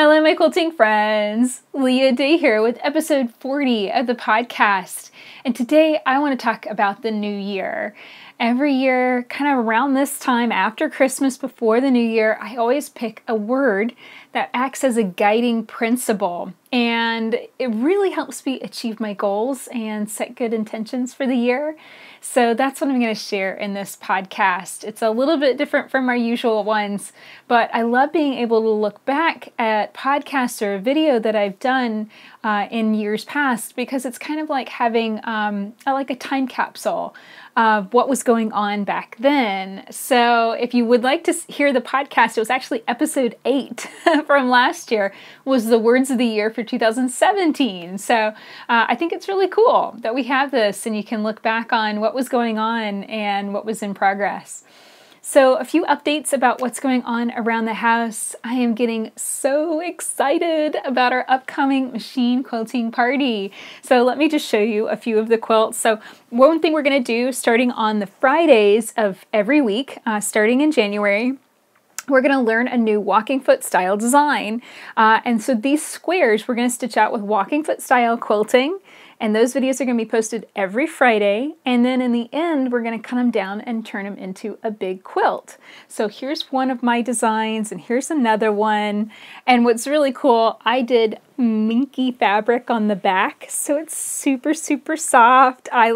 Hello, my quilting friends. Leah Day here with episode 40 of the podcast. And today I want to talk about the new year. Every year, kind of around this time after Christmas, before the new year, I always pick a word that acts as a guiding principle. And it really helps me achieve my goals and set good intentions for the year. So that's what I'm going to share in this podcast. It's a little bit different from our usual ones, but I love being able to look back at podcasts or a video that I've done in years past, because it's kind of like having like a time capsule of what was going on back then. So if you would like to hear the podcast, it was actually episode 8 from last year, was the words of the year for 2017. So I think it's really cool that we have this and you can look back on what was going on and what was in progress. So a few updates about what's going on around the house. I am getting so excited about our upcoming machine quilting party. So let me just show you a few of the quilts. So one thing we're going to do starting on the Fridays of every week, starting in January, we're going to learn a new walking foot style design. And so these squares we're going to stitch out with walking foot style quilting. And those videos are going to be posted every Friday. And then in the end, we're going to cut them down and turn them into a big quilt. So here's one of my designs and here's another one. And what's really cool, I did minky fabric on the back. So it's super, super soft. I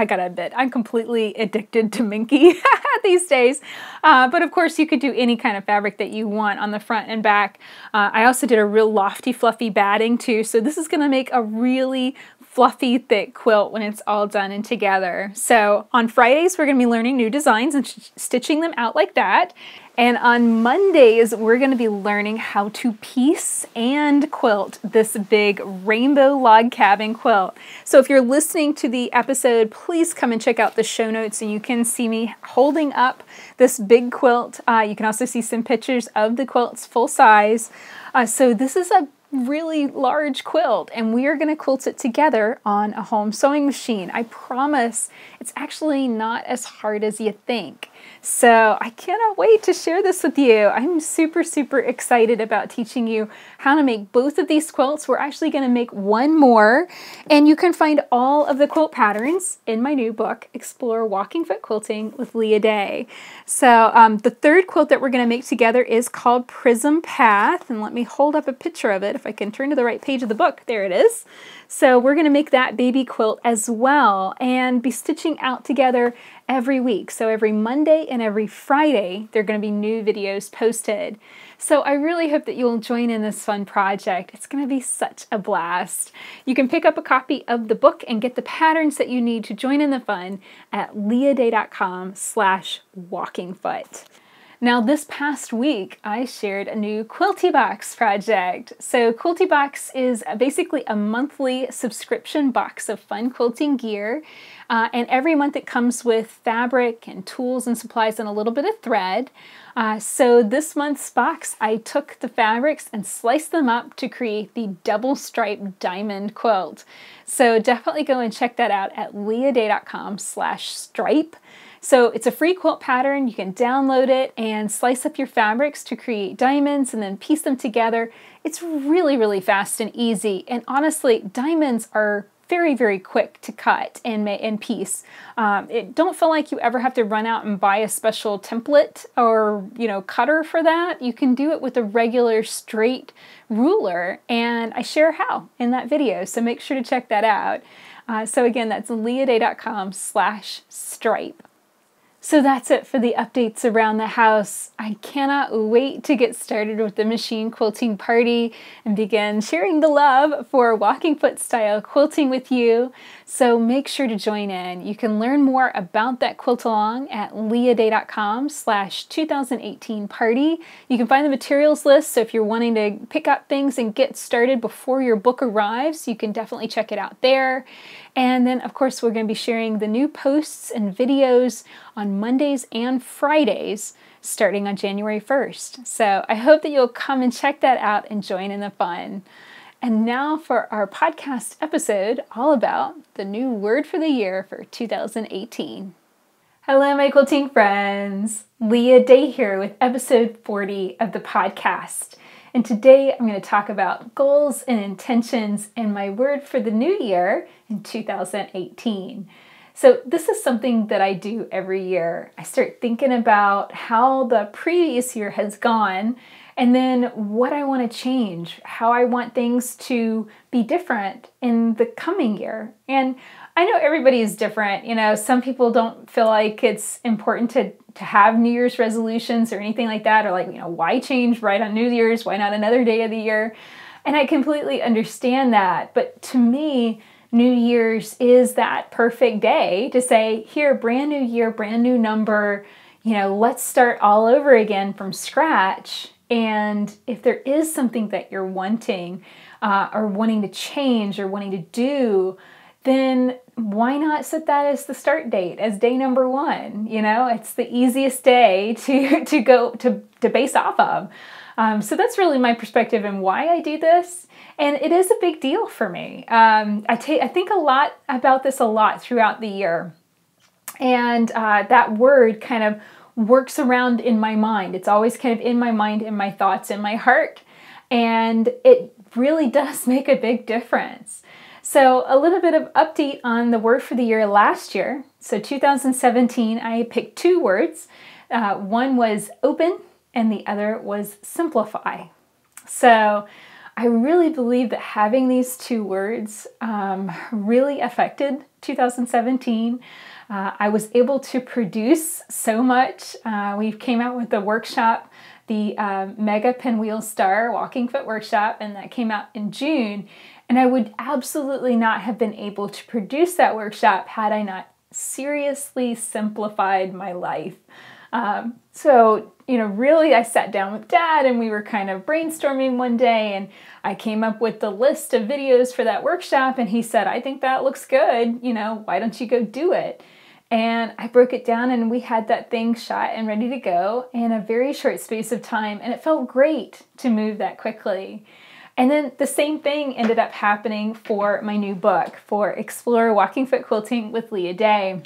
gotta admit, I'm completely addicted to minky these days. But of course you could do any kind of fabric that you want on the front and back. I also did a real lofty, fluffy batting too. So this is gonna make a really fluffy, thick quilt when it's all done and together. So on Fridays, we're going to be learning new designs and stitching them out like that. And on Mondays, we're going to be learning how to piece and quilt this big rainbow log cabin quilt. So if you're listening to the episode, please come and check out the show notes and you can see me holding up this big quilt. You can also see some pictures of the quilts full size. So this is a really large quilt and we are going to quilt it together on a home sewing machine. I promise it's actually not as hard as you think. So I cannot wait to share this with you. I'm super, super excited about teaching you how to make both of these quilts. We're actually going to make one more, and you can find all of the quilt patterns in my new book, Explore Walking Foot Quilting with Leah Day. So the third quilt that we're going to make together is called Prism Path, and let me hold up a picture of it if I can turn to the right page of the book. There it is. So we're going to make that baby quilt as well and be stitching out together every week. So every Monday and every Friday, there are going to be new videos posted. So I really hope that you'll join in this fun project. It's going to be such a blast. You can pick up a copy of the book and get the patterns that you need to join in the fun at leahday.com/walkingfoot. Now this past week, I shared a new Quilty Box project. So Quilty Box is basically a monthly subscription box of fun quilting gear. And every month it comes with fabric and tools and supplies and a little bit of thread. So this month's box, I took the fabrics and sliced them up to create the double striped diamond quilt. So definitely go and check that out at leahday.com/stripe. So it's a free quilt pattern. You can download it and slice up your fabrics to create diamonds and then piece them together. It's really, really fast and easy. And honestly, diamonds are very, very quick to cut and piece. Don't feel like you ever have to run out and buy a special template or cutter for that. You can do it with a regular straight ruler, and I share how in that video. So make sure to check that out. So again, that's leahday.com/stripe. So that's it for the updates around the house. I cannot wait to get started with the machine quilting party and begin sharing the love for walking foot style quilting with you. So make sure to join in. You can learn more about that quilt along at leahday.com/2018 party. You can find the materials list, so if you're wanting to pick up things and get started before your book arrives, you can definitely check it out there. And then, of course, we're going to be sharing the new posts and videos on Mondays and Fridays starting on January 1st. So I hope that you'll come and check that out and join in the fun. And now for our podcast episode all about the new word for the year for 2018. Hello, my quilting friends. Leah Day here with episode 40 of the podcast. And today I'm going to talk about goals and intentions and my word for the new year in 2018. So this is something that I do every year. I start thinking about how the previous year has gone and then what I want to change, how I want things to be different in the coming year. And I know everybody is different. You know, some people don't feel like it's important to have New Year's resolutions or anything like that, or like, you know, why change right on New Year's? Why not another day of the year? And I completely understand that. But to me, New Year's is that perfect day to say, here, brand new year, brand new number, you know, let's start all over again from scratch. And if there is something that you're wanting or wanting to change or wanting to do, then why not set that as the start date, as day number 1? You know, it's the easiest day to go to base off of. So that's really my perspective and why I do this. And it is a big deal for me. I think a lot about this throughout the year. And that word kind of works around in my mind. It's always kind of in my mind, in my thoughts, in my heart. And it really does make a big difference. So a little bit of update on the word for the year last year. So 2017, I picked 2 words. One was open and the other was simplify. So I really believe that having these 2 words really affected 2017. I was able to produce so much. We came out with a workshop, the Mega Pinwheel Star Walking Foot Workshop, and that came out in June. And I would absolutely not have been able to produce that workshop had I not seriously simplified my life. So, you know, really I sat down with Dad and we were kind of brainstorming one day and I came up with the list of videos for that workshop and he said, I think that looks good. You know, why don't you go do it? And I broke it down and we had that thing shot and ready to go in a very short space of time. And it felt great to move that quickly. And then the same thing ended up happening for my new book, for Explore Walking Foot Quilting with Leah Day.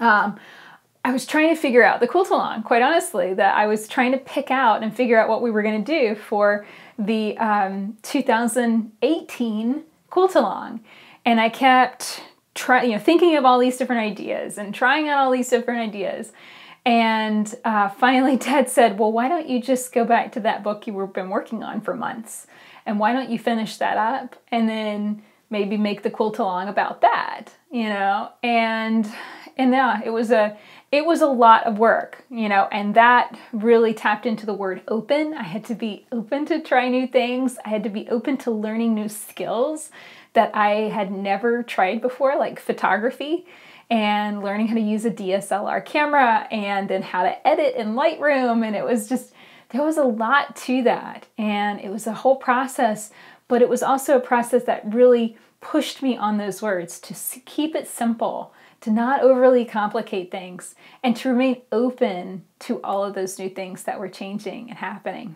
I was trying to figure out the quilt along, quite honestly, that I was trying to pick out and figure out what we were going to do for the 2018 quilt along. And I kept thinking of all these different ideas and trying out all these different ideas. And finally Dad said, well, why don't you just go back to that book you've been working on for months? And why don't you finish that up and then maybe make the quilt along about that, you know? And yeah, it was a lot of work, you know, and that really tapped into the word open. I had to be open to try new things. I had to be open to learning new skills that I had never tried before, like photography and learning how to use a DSLR camera and then how to edit in Lightroom. And it was just, there was a lot to that. And it was a whole process, but it was also a process that really pushed me on those words to keep it simple, to not overly complicate things, and to remain open to all of those new things that were changing and happening.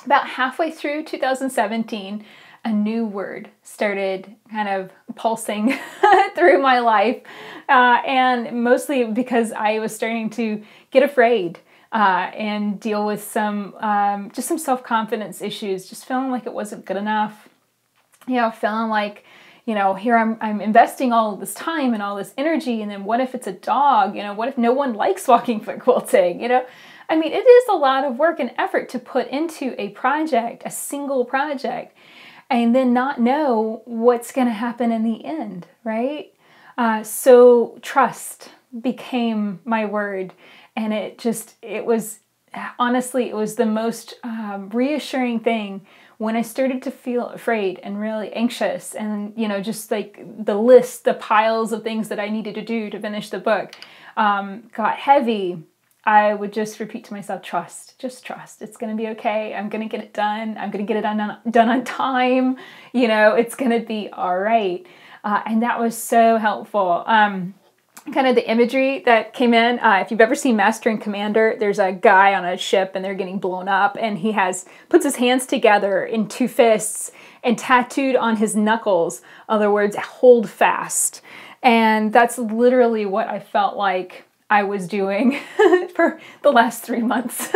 About halfway through 2017, a new word started kind of pulsing through my life, and mostly because I was starting to get afraid and deal with some self-confidence issues, just feeling like it wasn't good enough, you know, feeling like, you know, here I'm investing all of this time and all this energy, and then what if it's a dog? You know, what if no one likes walking foot quilting? You know, I mean, it is a lot of work and effort to put into a project, a single project, and then not know what's going to happen in the end, right? So trust became my word, and it was the most reassuring thing when I started to feel afraid and really anxious, and, you know, just like the piles of things that I needed to do to finish the book got heavy. I would just repeat to myself, just trust. It's going to be okay. I'm going to get it done. I'm going to get it done on time. You know, it's going to be all right. And that was so helpful. Kind of the imagery that came in, if you've ever seen Master and Commander, there's a guy on a ship and they're getting blown up, and he puts his hands together in 2 fists, and tattooed on his knuckles, other words, hold fast. And that's literally what I felt like I was doing for the last 3 months.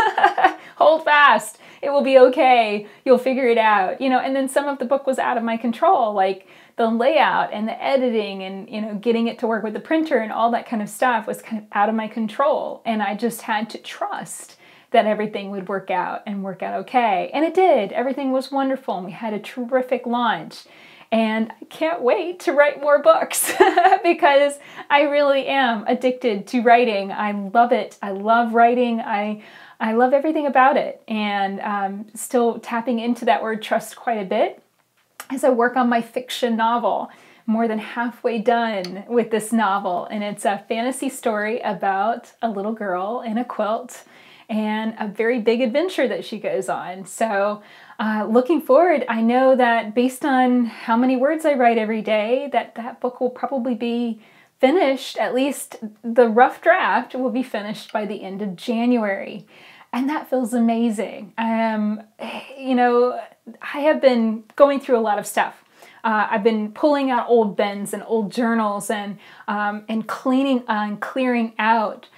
Hold fast. It will be okay. You'll figure it out. And then some of the book was out of my control, like the layout and the editing and, getting it to work with the printer and all that kind of stuff was kind of out of my control. And I just had to trust that everything would work out okay. And it did. Everything was wonderful. And we had a terrific launch. And I can't wait to write more books because I really am addicted to writing. I love it. I love writing. I love everything about it. And still tapping into that word trust quite a bit as I work on my fiction novel. More than halfway done with this novel. And it's a fantasy story about a little girl in a quilt and a very big adventure that she goes on. So looking forward, I know that based on how many words I write every day, that book will probably be finished, at least the rough draft will be finished by the end of January. And that feels amazing. I have been going through a lot of stuff. I've been pulling out old bins and old journals and clearing out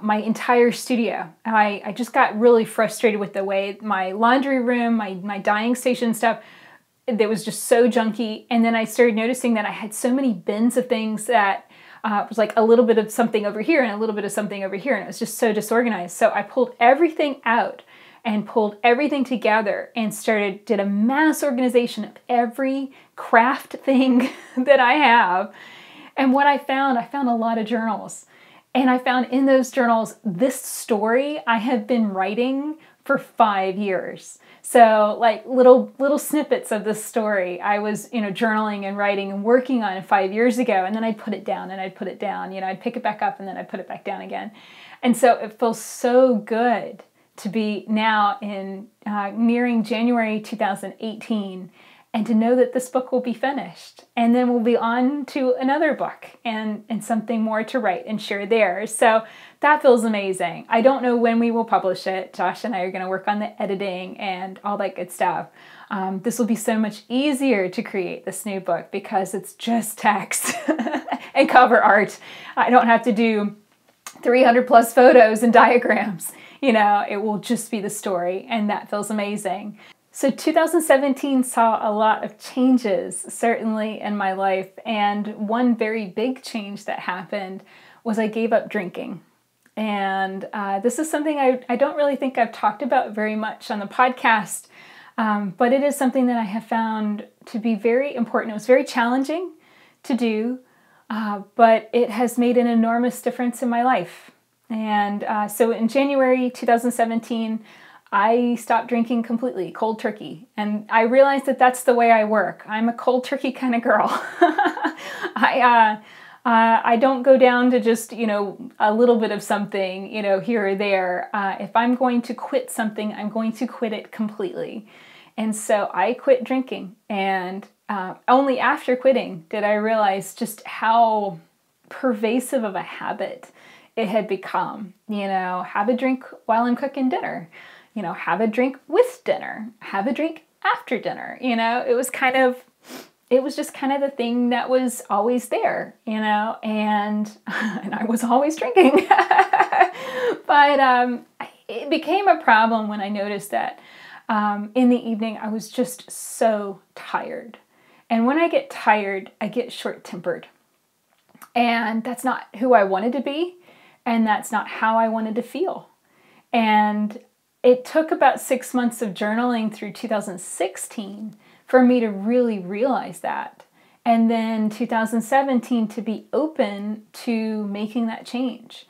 my entire studio. I just got really frustrated with the way my laundry room, my dyeing station stuff, that was just so junky. And then I started noticing that I had so many bins of things that was like a little bit of something over here and a little bit of something over here. And it was just so disorganized. So I pulled everything out and pulled everything together and did a mass organization of every craft thing that I have. And what I found a lot of journals. And I found in those journals this story I have been writing for 5 years. So like little snippets of this story I was, journaling and writing and working on 5 years ago. And then I'd put it down and I'd put it down. I'd pick it back up and then I'd put it back down again. And so it feels so good to be now in nearing January 2018 and to know that this book will be finished. And then we'll be on to another book and something more to write and share there. So that feels amazing. I don't know when we will publish it. Josh and I are going to work on the editing and all that good stuff. This will be so much easier to create this new book because it's just text and cover art. I don't have to do 300 plus photos and diagrams. It will just be the story, and that feels amazing. So 2017 saw a lot of changes, certainly in my life, and one very big change that happened was I gave up drinking. And this is something I don't really think I've talked about very much on the podcast, but it is something that I have found to be very important. It was very challenging to do, but it has made an enormous difference in my life. And so in January 2017, I stopped drinking completely, cold turkey. And I realized that that's the way I work. I'm a cold turkey kind of girl. I don't go down to just, a little bit of something, here or there. If I'm going to quit something, I'm going to quit it completely. And so I quit drinking. And only after quitting did I realize just how pervasive of a habit it had become. Have a drink while I'm cooking dinner. Have a drink with dinner, have a drink after dinner. It was just kind of the thing that was always there, and I was always drinking. But it became a problem when I noticed that in the evening I was just so tired. And when I get tired, I get short-tempered. And that's not who I wanted to be, and that's not how I wanted to feel. And it took about 6 months of journaling through 2016 for me to really realize that. And then 2017 to be open to making that change.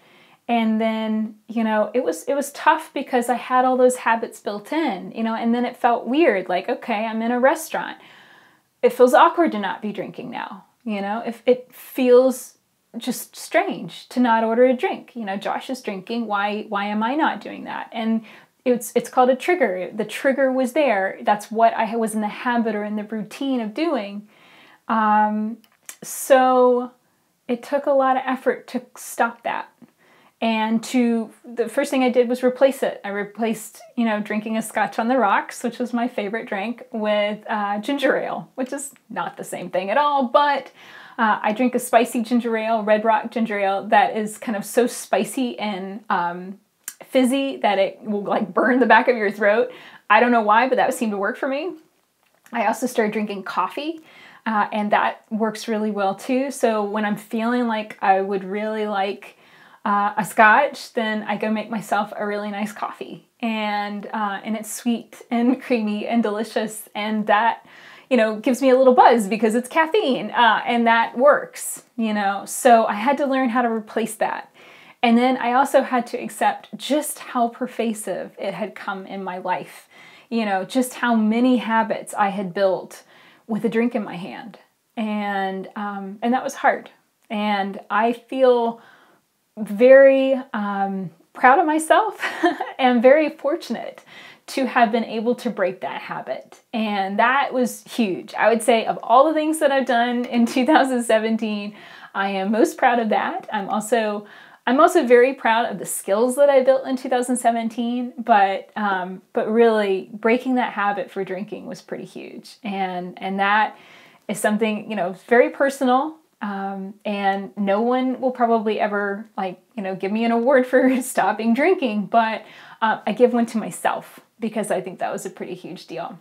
And then, it was tough because I had all those habits built in, and then it felt weird. Like, okay, I'm in a restaurant. It feels awkward to not be drinking now. If it feels just strange to not order a drink. Josh is drinking. Why am I not doing that? And it's called a trigger. The trigger was there. That's what I was in the habit or in the routine of doing. So it took a lot of effort to stop that. And the first thing I did was replace it. I replaced, drinking a scotch on the rocks, which was my favorite drink, with ginger ale, which is not the same thing at all, but I drink a spicy ginger ale, Red Rock ginger ale, that is kind of so spicy and fizzy that it will like burn the back of your throat. I don't know why, but that seemed to work for me. I also started drinking coffee, and that works really well too. So when I'm feeling like I would really like a scotch, then I go make myself a really nice coffee, and it's sweet and creamy and delicious, and that, you know, gives me a little buzz because it's caffeine, and that works, you know. So I had to learn how to replace that. And then I also had to accept just how pervasive it had come in my life, you know, just how many habits I had built with a drink in my hand. And that was hard. And I feel very proud of myself and very fortunate to have been able to break that habit. And that was huge. I would say of all the things that I've done in 2017, I am most proud of that. I'm also very proud of the skills that I built in 2017, but really breaking that habit for drinking was pretty huge. And that is something, you know, very personal. And no one will probably ever, like, you know, give me an award for stopping drinking, but I give one to myself because I think that was a pretty huge deal.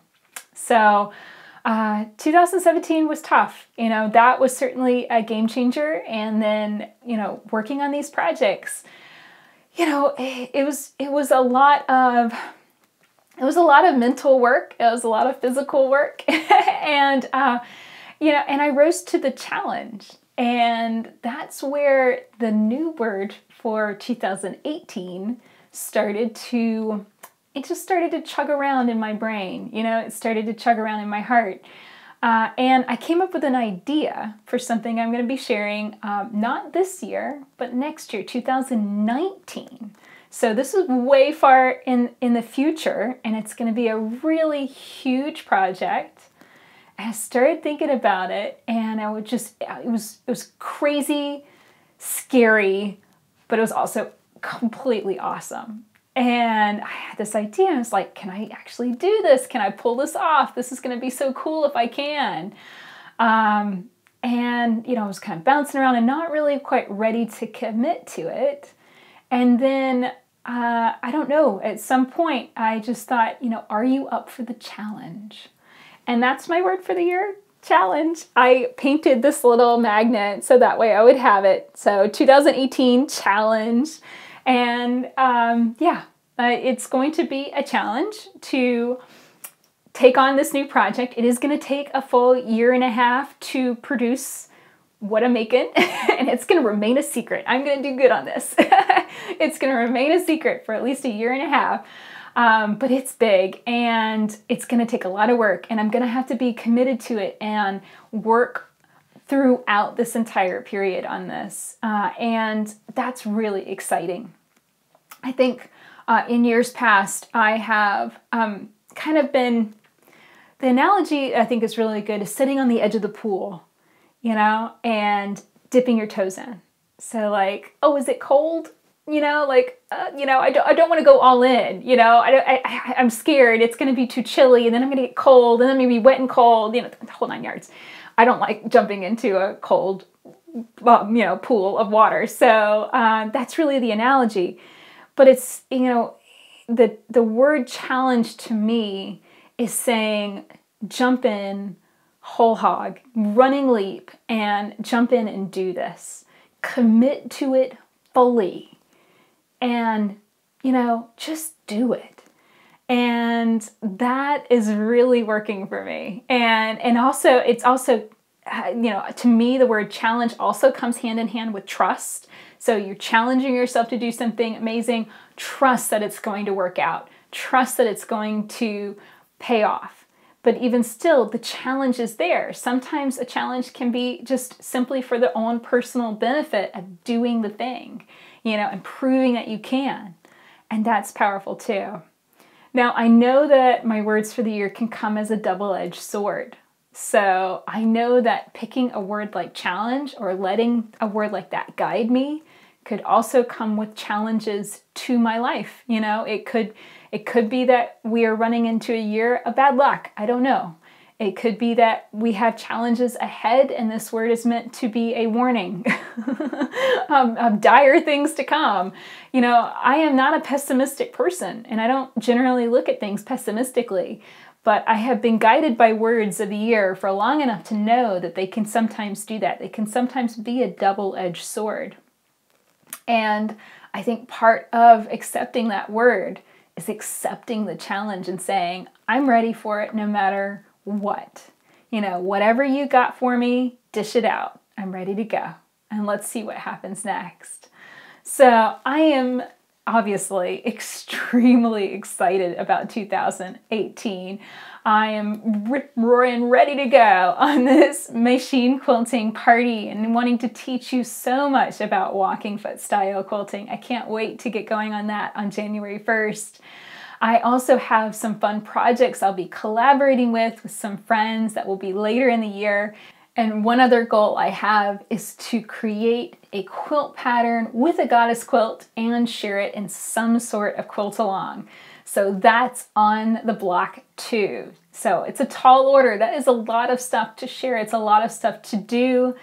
So 2017 was tough. You know, that was certainly a game changer. And then, you know, working on these projects, you know, it was a lot of mental work. It was a lot of physical work. And, you know, and I rose to the challenge. And that's where the new word for 2018 started to chug around in my brain. You know, it started to chug around in my heart. And I came up with an idea for something I'm going to be sharing, not this year, but next year, 2019. So this is way far in the future, and it's going to be a really huge project. I started thinking about it, and I would just, it was crazy, scary, but it was also completely awesome. And I had this idea. I was like, can I actually do this? Can I pull this off? This is going to be so cool if I can. And, you know, I was kind of bouncing around and not really quite ready to commit to it. And then, I don't know, at some point I just thought, you know, are you up for the challenge? And that's my word for the year, challenge. I painted this little magnet so that way I would have it. So 2018 challenge. And it's going to be a challenge to take on this new project. It is going to take a full year and a half to produce what I'm making, and it's going to remain a secret. I'm going to do good on this. It's going to remain a secret for at least a year and a half. But it's big, and it's going to take a lot of work, and I'm going to have to be committed to it and work throughout this entire period on this. And that's really exciting. I think in years past, I have kind of been, the analogy I think is really good is sitting on the edge of the pool, you know, and dipping your toes in. So like, oh, is it cold? You know, like, you know, I don't want to go all in, you know, I'm scared it's going to be too chilly, and then I'm going to get cold, and then maybe wet and cold, you know, the whole 9 yards. I don't like jumping into a cold, you know, pool of water. So that's really the analogy. But it's, you know, the word challenge to me is saying jump in whole hog, running leap, and jump in and do this. Commit to it fully. And, you know, just do it. And that is really working for me. And also, it's also, you know, to me, the word challenge also comes hand in hand with trust. So you're challenging yourself to do something amazing. Trust that it's going to work out. Trust that it's going to pay off. But even still, the challenge is there. Sometimes a challenge can be just simply for their own personal benefit of doing the thing, you know, and proving that you can. And that's powerful too. Now, I know that my words for the year can come as a double-edged sword. So I know that picking a word like challenge or letting a word like that guide me could also come with challenges to my life. You know, it could be that we are running into a year of bad luck. I don't know. It could be that we have challenges ahead and this word is meant to be a warning of dire things to come. You know, I am not a pessimistic person and I don't generally look at things pessimistically, but I have been guided by words of the year for long enough to know that they can sometimes do that. They can sometimes be a double-edged sword. And I think part of accepting that word is accepting the challenge and saying, I'm ready for it no matter what. You know, whatever you got for me, dish it out. I'm ready to go. And let's see what happens next. So I am obviously extremely excited about 2018. I am roaring ready to go on this machine quilting party and wanting to teach you so much about walking foot style quilting. I can't wait to get going on that on January 1st. I also have some fun projects I'll be collaborating with some friends that will be later in the year. And one other goal I have is to create a quilt pattern with a goddess quilt and share it in some sort of quilt along. So that's on the block too. So it's a tall order. That is a lot of stuff to share. It's a lot of stuff to do,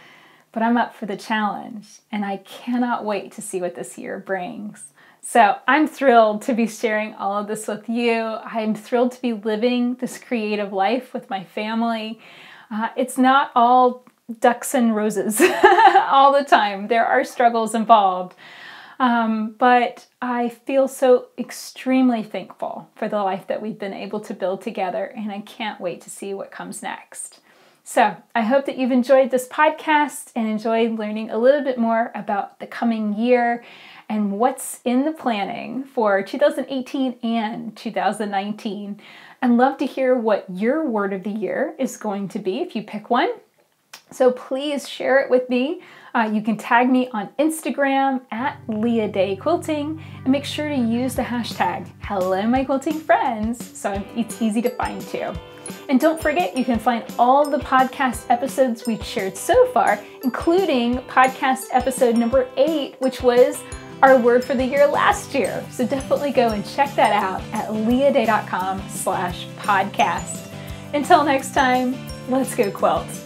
but I'm up for the challenge and I cannot wait to see what this year brings. So I'm thrilled to be sharing all of this with you. I'm thrilled to be living this creative life with my family. It's not all ducks and roses all the time. There are struggles involved. But I feel so extremely thankful for the life that we've been able to build together, and I can't wait to see what comes next. So I hope that you've enjoyed this podcast and enjoyed learning a little bit more about the coming year and what's in the planning for 2018 and 2019. I'd love to hear what your word of the year is going to be if you pick one. So please share it with me. You can tag me on Instagram at Leah Day Quilting and make sure to use the hashtag #HelloMyQuiltingFriends so it's easy to find too. And don't forget, you can find all the podcast episodes we've shared so far, including podcast episode number 8, which was our word for the year last year. So definitely go and check that out at leahday.com/podcast. Until next time, let's go quilt.